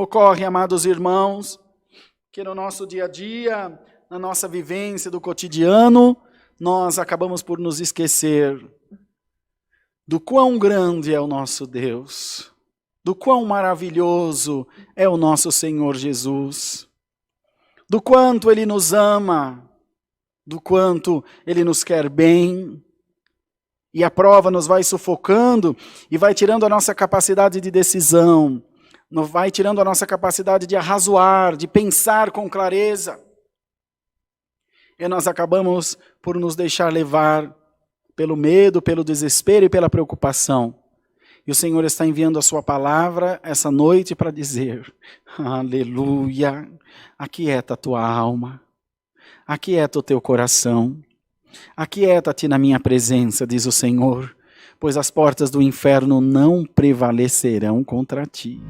ocorre, amados irmãos, que no nosso dia a dia, na nossa vivência do cotidiano, nós acabamos por nos esquecer do quão grande é o nosso Deus, do quão maravilhoso é o nosso Senhor Jesus, do quanto Ele nos ama, do quanto Ele nos quer bem. E a prova nos vai sufocando e vai tirando a nossa capacidade de decisão, vai tirando a nossa capacidade de arrazoar, de pensar com clareza. E nós acabamos por nos deixar levar pelo medo, pelo desespero e pela preocupação. E o Senhor está enviando a sua palavra essa noite para dizer: aleluia, aquieta a tua alma, aquieta o teu coração, aquieta-te na minha presença, diz o Senhor, pois as portas do inferno não prevalecerão contra ti.